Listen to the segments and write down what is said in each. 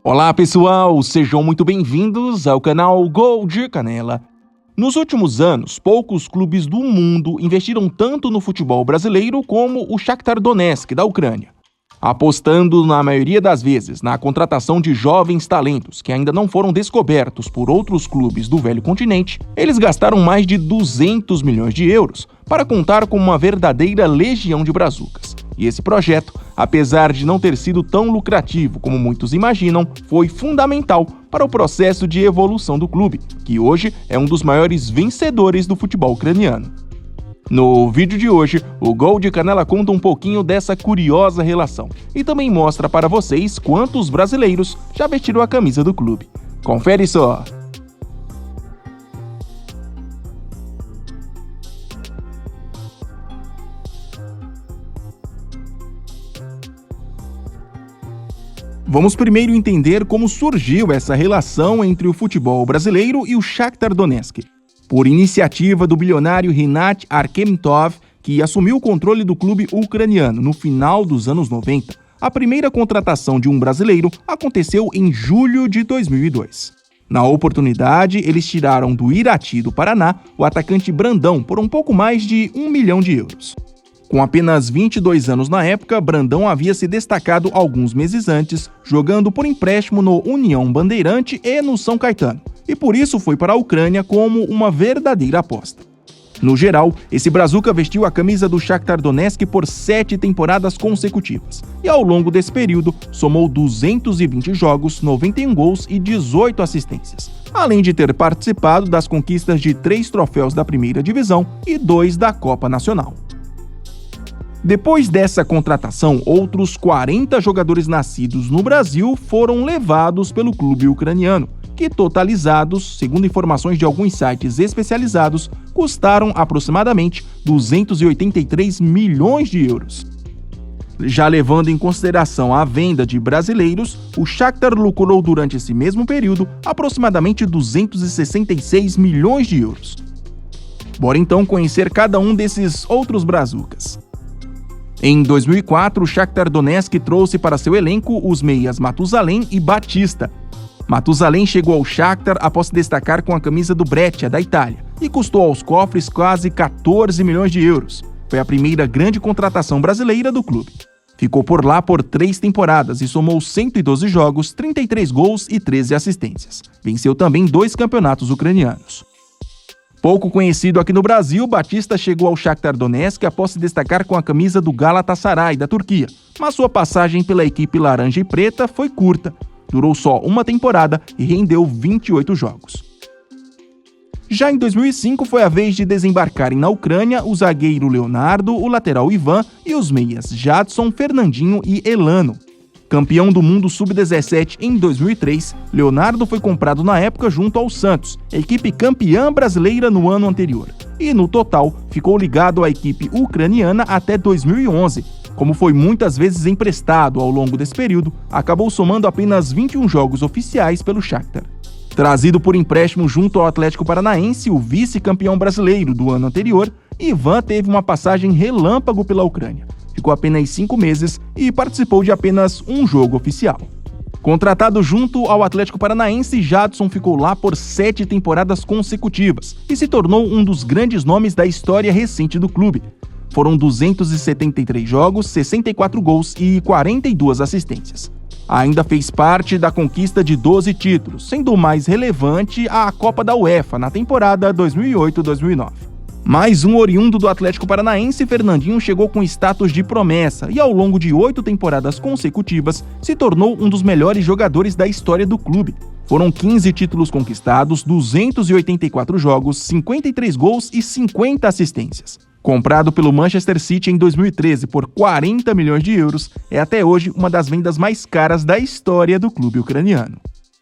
Olá pessoal, sejam muito bem-vindos ao canal Gol de Canela. Nos últimos anos, poucos clubes do mundo investiram tanto no futebol brasileiro como o Shakhtar Donetsk da Ucrânia, apostando na maioria das vezes na contratação de jovens talentos que ainda não foram descobertos por outros clubes do velho continente. Eles gastaram mais de 200 milhões de euros para contar com uma verdadeira legião de brazucas. E esse projeto, apesar de não ter sido tão lucrativo como muitos imaginam, foi fundamental para o processo de evolução do clube, que hoje é um dos maiores vencedores do futebol ucraniano. No vídeo de hoje, o Gol de Canela conta um pouquinho dessa curiosa relação e também mostra para vocês quantos brasileiros já vestiram a camisa do clube. Confere só! Vamos primeiro entender como surgiu essa relação entre o futebol brasileiro e o Shakhtar Donetsk. Por iniciativa do bilionário Rinat Akhmetov, que assumiu o controle do clube ucraniano no final dos anos 90, a primeira contratação de um brasileiro aconteceu em julho de 2002. Na oportunidade, eles tiraram do Irati do Paraná o atacante Brandão por um pouco mais de 1 milhão de euros. Com apenas 22 anos na época, Brandão havia se destacado alguns meses antes, jogando por empréstimo no União Bandeirante e no São Caetano, e por isso foi para a Ucrânia como uma verdadeira aposta. No geral, esse brazuca vestiu a camisa do Shakhtar Donetsk por 7 temporadas consecutivas, e ao longo desse período somou 220 jogos, 91 gols e 18 assistências, além de ter participado das conquistas de 3 troféus da primeira divisão e 2 da Copa Nacional. Depois dessa contratação, outros 40 jogadores nascidos no Brasil foram levados pelo clube ucraniano, que totalizados, segundo informações de alguns sites especializados, custaram aproximadamente 283 milhões de euros. Já levando em consideração a venda de brasileiros, o Shakhtar lucrou durante esse mesmo período aproximadamente 266 milhões de euros. Bora então conhecer cada um desses outros brazucas. Em 2004, o Shakhtar Donetsk trouxe para seu elenco os meias Matusalem e Batista. Matusalem chegou ao Shakhtar após se destacar com a camisa do Brescia, da Itália, e custou aos cofres quase 14 milhões de euros. Foi a primeira grande contratação brasileira do clube. Ficou por lá por 3 temporadas e somou 112 jogos, 33 gols e 13 assistências. Venceu também 2 campeonatos ucranianos. Pouco conhecido aqui no Brasil, Batista chegou ao Shakhtar Donetsk após se destacar com a camisa do Galatasaray, da Turquia, mas sua passagem pela equipe laranja e preta foi curta. Durou só uma temporada e rendeu 28 jogos. Já em 2005 foi a vez de desembarcarem na Ucrânia o zagueiro Leonardo, o lateral Ivan e os meias Jadson, Fernandinho e Elano. Campeão do mundo sub-17 em 2003, Leonardo foi comprado na época junto ao Santos, equipe campeã brasileira no ano anterior, e no total ficou ligado à equipe ucraniana até 2011. Como foi muitas vezes emprestado ao longo desse período, acabou somando apenas 21 jogos oficiais pelo Shakhtar. Trazido por empréstimo junto ao Atlético Paranaense, o vice-campeão brasileiro do ano anterior, Ivan teve uma passagem relâmpago pela Ucrânia. Ficou apenas 5 meses e participou de apenas um jogo oficial. Contratado junto ao Atlético Paranaense, Jadson ficou lá por 7 temporadas consecutivas e se tornou um dos grandes nomes da história recente do clube. Foram 273 jogos, 64 gols e 42 assistências. Ainda fez parte da conquista de 12 títulos, sendo o mais relevante a Copa da UEFA na temporada 2008-2009. Mais um oriundo do Atlético Paranaense, Fernandinho chegou com status de promessa e ao longo de 8 temporadas consecutivas se tornou um dos melhores jogadores da história do clube. Foram 15 títulos conquistados, 284 jogos, 53 gols e 50 assistências. Comprado pelo Manchester City em 2013 por 40 milhões de euros, é até hoje uma das vendas mais caras da história do clube ucraniano.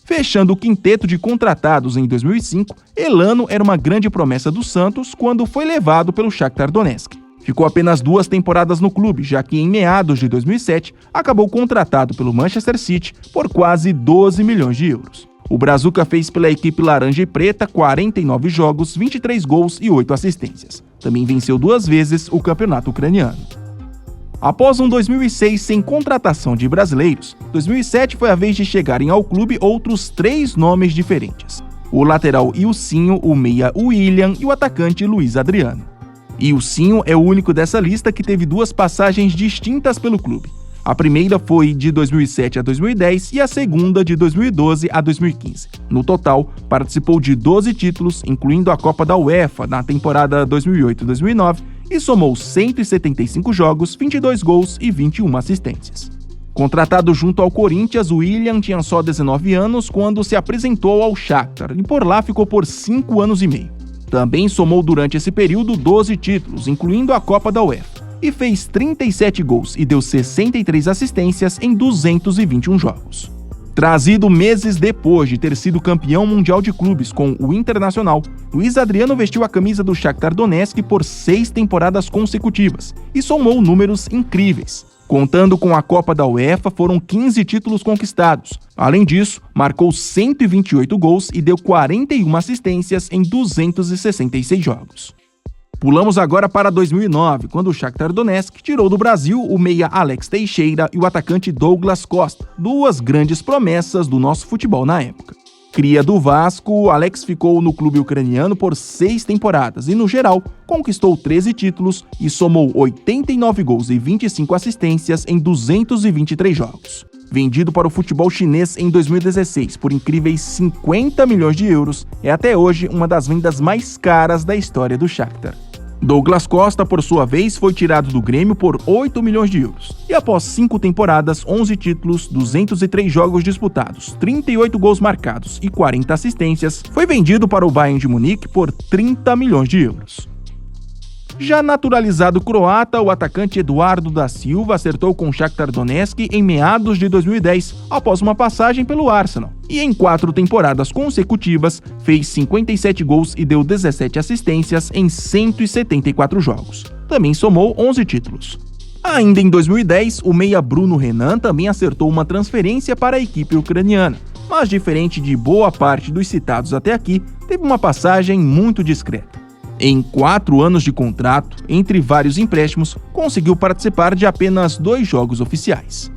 Fechando o quinteto de contratados em 2005, Elano era uma grande promessa do Santos quando foi levado pelo Shakhtar Donetsk. Ficou apenas 2 temporadas no clube, já que em meados de 2007 acabou contratado pelo Manchester City por quase 12 milhões de euros. O brazuca fez pela equipe laranja e preta 49 jogos, 23 gols e 8 assistências. Também venceu 2 vezes o campeonato ucraniano. Após um 2006 sem contratação de brasileiros, 2007 foi a vez de chegarem ao clube outros 3 nomes diferentes: o lateral Ilcinho, o meia William e o atacante Luiz Adriano. Ilcinho é o único dessa lista que teve 2 passagens distintas pelo clube. A primeira foi de 2007 a 2010 e a segunda de 2012 a 2015. No total, participou de 12 títulos, incluindo a Copa da UEFA na temporada 2008-2009, e somou 175 jogos, 22 gols e 21 assistências. Contratado junto ao Corinthians, o William tinha só 19 anos quando se apresentou ao Shakhtar e por lá ficou por 5 anos e meio. Também somou durante esse período 12 títulos, incluindo a Copa da UEFA, e fez 37 gols e deu 63 assistências em 221 jogos. Trazido meses depois de ter sido campeão mundial de clubes com o Internacional, Luiz Adriano vestiu a camisa do Shakhtar Donetsk por 6 temporadas consecutivas e somou números incríveis. Contando com a Copa da UEFA, foram 15 títulos conquistados. Além disso, marcou 128 gols e deu 41 assistências em 266 jogos. Pulamos agora para 2009, quando o Shakhtar Donetsk tirou do Brasil o meia Alex Teixeira e o atacante Douglas Costa, 2 grandes promessas do nosso futebol na época. Cria do Vasco, Alex ficou no clube ucraniano por 6 temporadas e, no geral, conquistou 13 títulos e somou 89 gols e 25 assistências em 223 jogos. Vendido para o futebol chinês em 2016 por incríveis 50 milhões de euros, é até hoje uma das vendas mais caras da história do Shakhtar. Douglas Costa, por sua vez, foi tirado do Grêmio por 8 milhões de euros. E após 5 temporadas, 11 títulos, 203 jogos disputados, 38 gols marcados e 40 assistências, foi vendido para o Bayern de Munique por 30 milhões de euros. Já naturalizado croata, o atacante Eduardo da Silva acertou com o Shakhtar Donetsk em meados de 2010, após uma passagem pelo Arsenal. E em 4 temporadas consecutivas, fez 57 gols e deu 17 assistências em 174 jogos. Também somou 11 títulos. Ainda em 2010, o meia Bruno Renan também acertou uma transferência para a equipe ucraniana, mas diferente de boa parte dos citados até aqui, teve uma passagem muito discreta. Em 4 anos de contrato, entre vários empréstimos, conseguiu participar de apenas 2 jogos oficiais.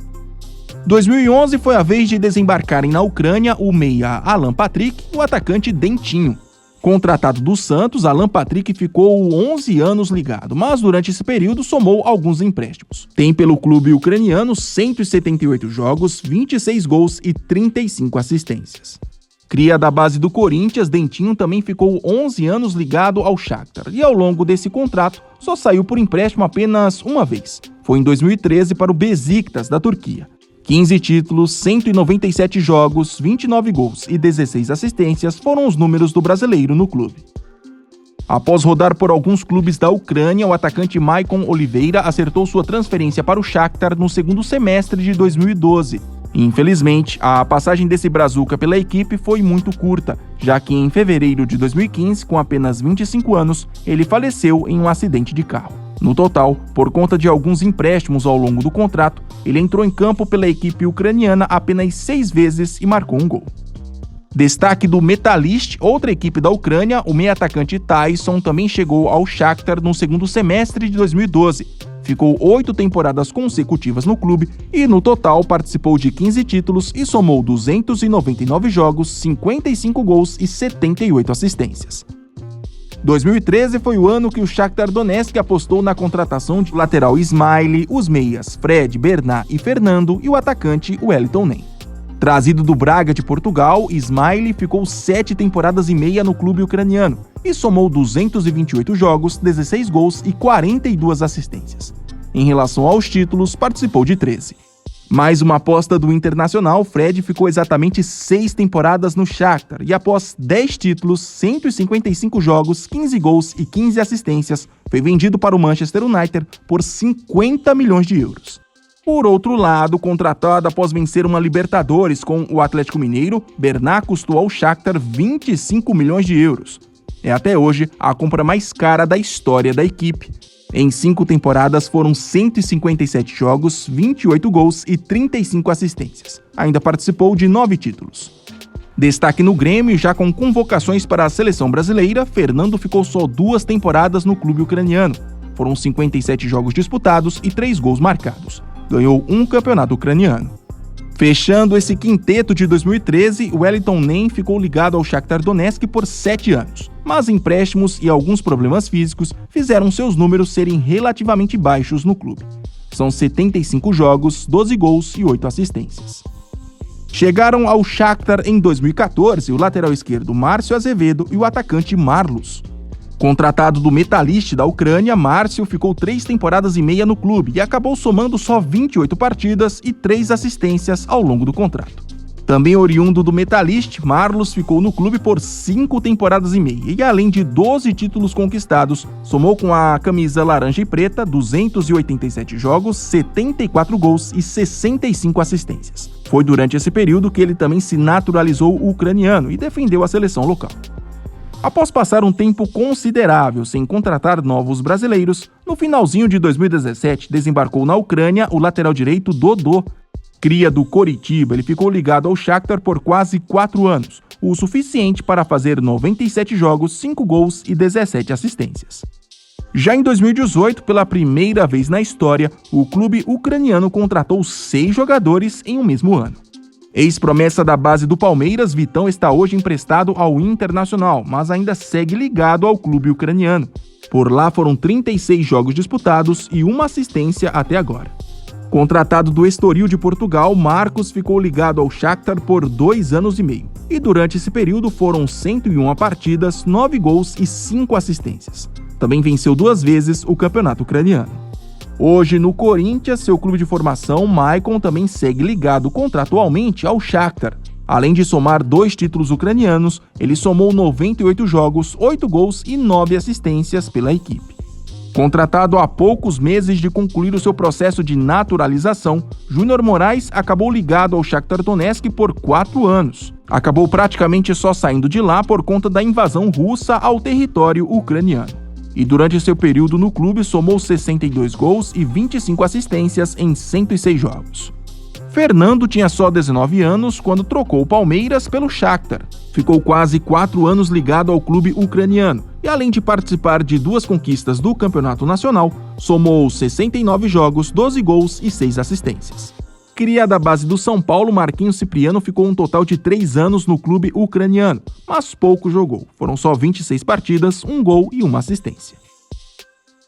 2011 foi a vez de desembarcarem na Ucrânia o meia Alan Patrick e o atacante Dentinho. Contratado do Santos, Alan Patrick ficou 11 anos ligado, mas durante esse período somou alguns empréstimos. Tem pelo clube ucraniano 178 jogos, 26 gols e 35 assistências. Cria da base do Corinthians, Dentinho também ficou 11 anos ligado ao Shakhtar e ao longo desse contrato só saiu por empréstimo apenas uma vez. Foi em 2013 para o Besiktas da Turquia. 15 títulos, 197 jogos, 29 gols e 16 assistências foram os números do brasileiro no clube. Após rodar por alguns clubes da Ucrânia, o atacante Maicon Oliveira acertou sua transferência para o Shakhtar no segundo semestre de 2012. Infelizmente, a passagem desse brazuca pela equipe foi muito curta, já que em fevereiro de 2015, com apenas 25 anos, ele faleceu em um acidente de carro. No total, por conta de alguns empréstimos ao longo do contrato, ele entrou em campo pela equipe ucraniana apenas 6 vezes e marcou um gol. Destaque do Metalist, outra equipe da Ucrânia, o meia-atacante Tyson também chegou ao Shakhtar no segundo semestre de 2012. Ficou 8 temporadas consecutivas no clube e, no total, participou de 15 títulos e somou 299 jogos, 55 gols e 78 assistências. 2013 foi o ano que o Shakhtar Donetsk apostou na contratação de lateral Ismaili, os meias Fred, Bernat e Fernando e o atacante Wellington Nem. Trazido do Braga de Portugal, Ismaili ficou 7 temporadas e meia no clube ucraniano e somou 228 jogos, 16 gols e 42 assistências. Em relação aos títulos, participou de 13. Mais uma aposta do Internacional, Fred ficou exatamente 6 temporadas no Shakhtar e após 10 títulos, 155 jogos, 15 gols e 15 assistências, foi vendido para o Manchester United por 50 milhões de euros. Por outro lado, contratado após vencer uma Libertadores com o Atlético Mineiro, Bernat custou ao Shakhtar 25 milhões de euros. É até hoje a compra mais cara da história da equipe. Em 5 temporadas foram 157 jogos, 28 gols e 35 assistências. Ainda participou de 9 títulos. Destaque no Grêmio, já com convocações para a seleção brasileira, Fernando ficou só 2 temporadas no clube ucraniano. Foram 57 jogos disputados e 3 gols marcados. Ganhou um campeonato ucraniano. Fechando esse quinteto de 2013, o Wellington Nem ficou ligado ao Shakhtar Donetsk por 7 anos, mas empréstimos e alguns problemas físicos fizeram seus números serem relativamente baixos no clube. São 75 jogos, 12 gols e 8 assistências. Chegaram ao Shakhtar em 2014 o lateral esquerdo Márcio Azevedo e o atacante Marlos. Contratado do Metalist da Ucrânia, Márcio ficou 3 temporadas e meia no clube e acabou somando só 28 partidas e 3 assistências ao longo do contrato. Também oriundo do Metalist, Marlos ficou no clube por 5 temporadas e meia e, além de 12 títulos conquistados, somou com a camisa laranja e preta 287 jogos, 74 gols e 65 assistências. Foi durante esse período que ele também se naturalizou ucraniano e defendeu a seleção local. Após passar um tempo considerável sem contratar novos brasileiros, no finalzinho de 2017 desembarcou na Ucrânia o lateral direito Dodô. Cria do Coritiba, ele ficou ligado ao Shakhtar por quase 4 anos, o suficiente para fazer 97 jogos, 5 gols e 17 assistências. Já em 2018, pela primeira vez na história, o clube ucraniano contratou 6 jogadores em um mesmo ano. Ex-promessa da base do Palmeiras, Vitão está hoje emprestado ao Internacional, mas ainda segue ligado ao clube ucraniano. Por lá foram 36 jogos disputados e 1 assistência até agora. Contratado do Estoril de Portugal, Marcos ficou ligado ao Shakhtar por 2 anos e meio. E durante esse período foram 101 partidas, 9 gols e 5 assistências. Também venceu 2 vezes o campeonato ucraniano. Hoje, no Corinthians, seu clube de formação, Maicon também segue ligado contratualmente ao Shakhtar. Além de somar 2 títulos ucranianos, ele somou 98 jogos, 8 gols e 9 assistências pela equipe. Contratado há poucos meses de concluir o seu processo de naturalização, Júnior Moraes acabou ligado ao Shakhtar Donetsk por 4 anos. Acabou praticamente só saindo de lá por conta da invasão russa ao território ucraniano. E durante seu período no clube somou 62 gols e 25 assistências em 106 jogos. Fernando tinha só 19 anos quando trocou o Palmeiras pelo Shakhtar. Ficou quase 4 anos ligado ao clube ucraniano e, além de participar de 2 conquistas do Campeonato Nacional, somou 69 jogos, 12 gols e 6 assistências. Cria da base do São Paulo, Marquinhos Cipriano ficou um total de 3 anos no clube ucraniano, mas pouco jogou. Foram só 26 partidas, 1 gol e 1 assistência.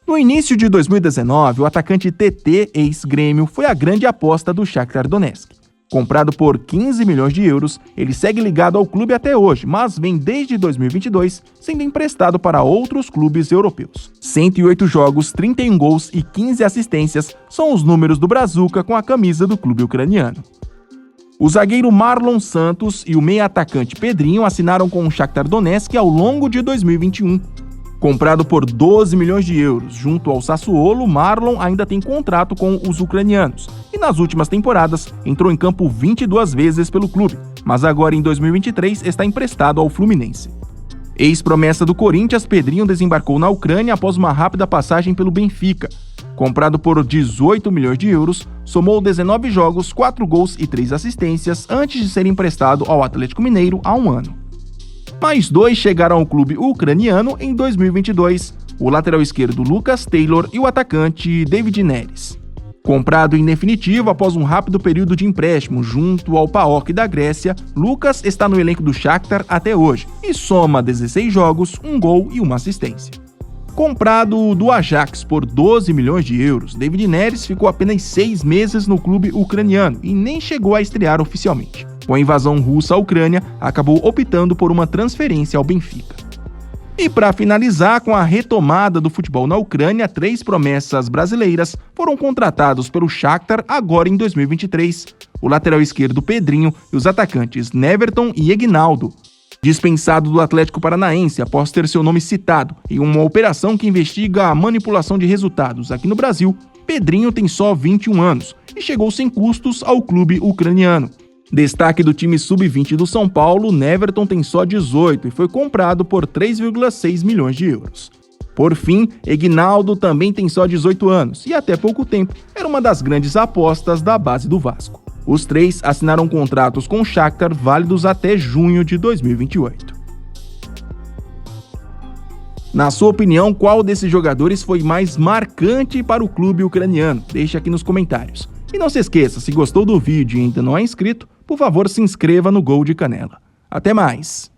No início de 2019, o atacante TT, ex-Grêmio, foi a grande aposta do Shakhtar Donetsk. Comprado por 15 milhões de euros, ele segue ligado ao clube até hoje, mas vem desde 2022 sendo emprestado para outros clubes europeus. 108 jogos, 31 gols e 15 assistências são os números do Brazuca com a camisa do clube ucraniano. O zagueiro Marlon Santos e o meia-atacante Pedrinho assinaram com o Shakhtar Donetsk ao longo de 2021. Comprado por 12 milhões de euros junto ao Sassuolo, Marlon ainda tem contrato com os ucranianos e nas últimas temporadas entrou em campo 22 vezes pelo clube, mas agora em 2023 está emprestado ao Fluminense. Ex-promessa do Corinthians, Pedrinho desembarcou na Ucrânia após uma rápida passagem pelo Benfica. Comprado por 18 milhões de euros, somou 19 jogos, 4 gols e 3 assistências antes de ser emprestado ao Atlético Mineiro há um ano. Mais 2 chegaram ao clube ucraniano em 2022, o lateral esquerdo Lucas Taylor e o atacante David Neres. Comprado em definitivo após um rápido período de empréstimo junto ao PAOK da Grécia, Lucas está no elenco do Shakhtar até hoje e soma 16 jogos, 1 gol e 1 assistência. Comprado do Ajax por 12 milhões de euros, David Neres ficou apenas 6 meses no clube ucraniano e nem chegou a estrear oficialmente. Com a invasão russa à Ucrânia, acabou optando por uma transferência ao Benfica. E para finalizar, com a retomada do futebol na Ucrânia, 3 promessas brasileiras foram contratados pelo Shakhtar agora em 2023. O lateral esquerdo Pedrinho e os atacantes Neverton e Egnaldo. Dispensado do Atlético Paranaense após ter seu nome citado em uma operação que investiga a manipulação de resultados aqui no Brasil, Pedrinho tem só 21 anos e chegou sem custos ao clube ucraniano. Destaque do time sub-20 do São Paulo, Neverton tem só 18 e foi comprado por 3,6 milhões de euros. Por fim, Egnaldo também tem só 18 anos e até pouco tempo era uma das grandes apostas da base do Vasco. Os 3 assinaram contratos com o Shakhtar válidos até junho de 2028. Na sua opinião, qual desses jogadores foi mais marcante para o clube ucraniano? Deixe aqui nos comentários. E não se esqueça, se gostou do vídeo e ainda não é inscrito, por favor se inscreva no Gol de Canela. Até mais!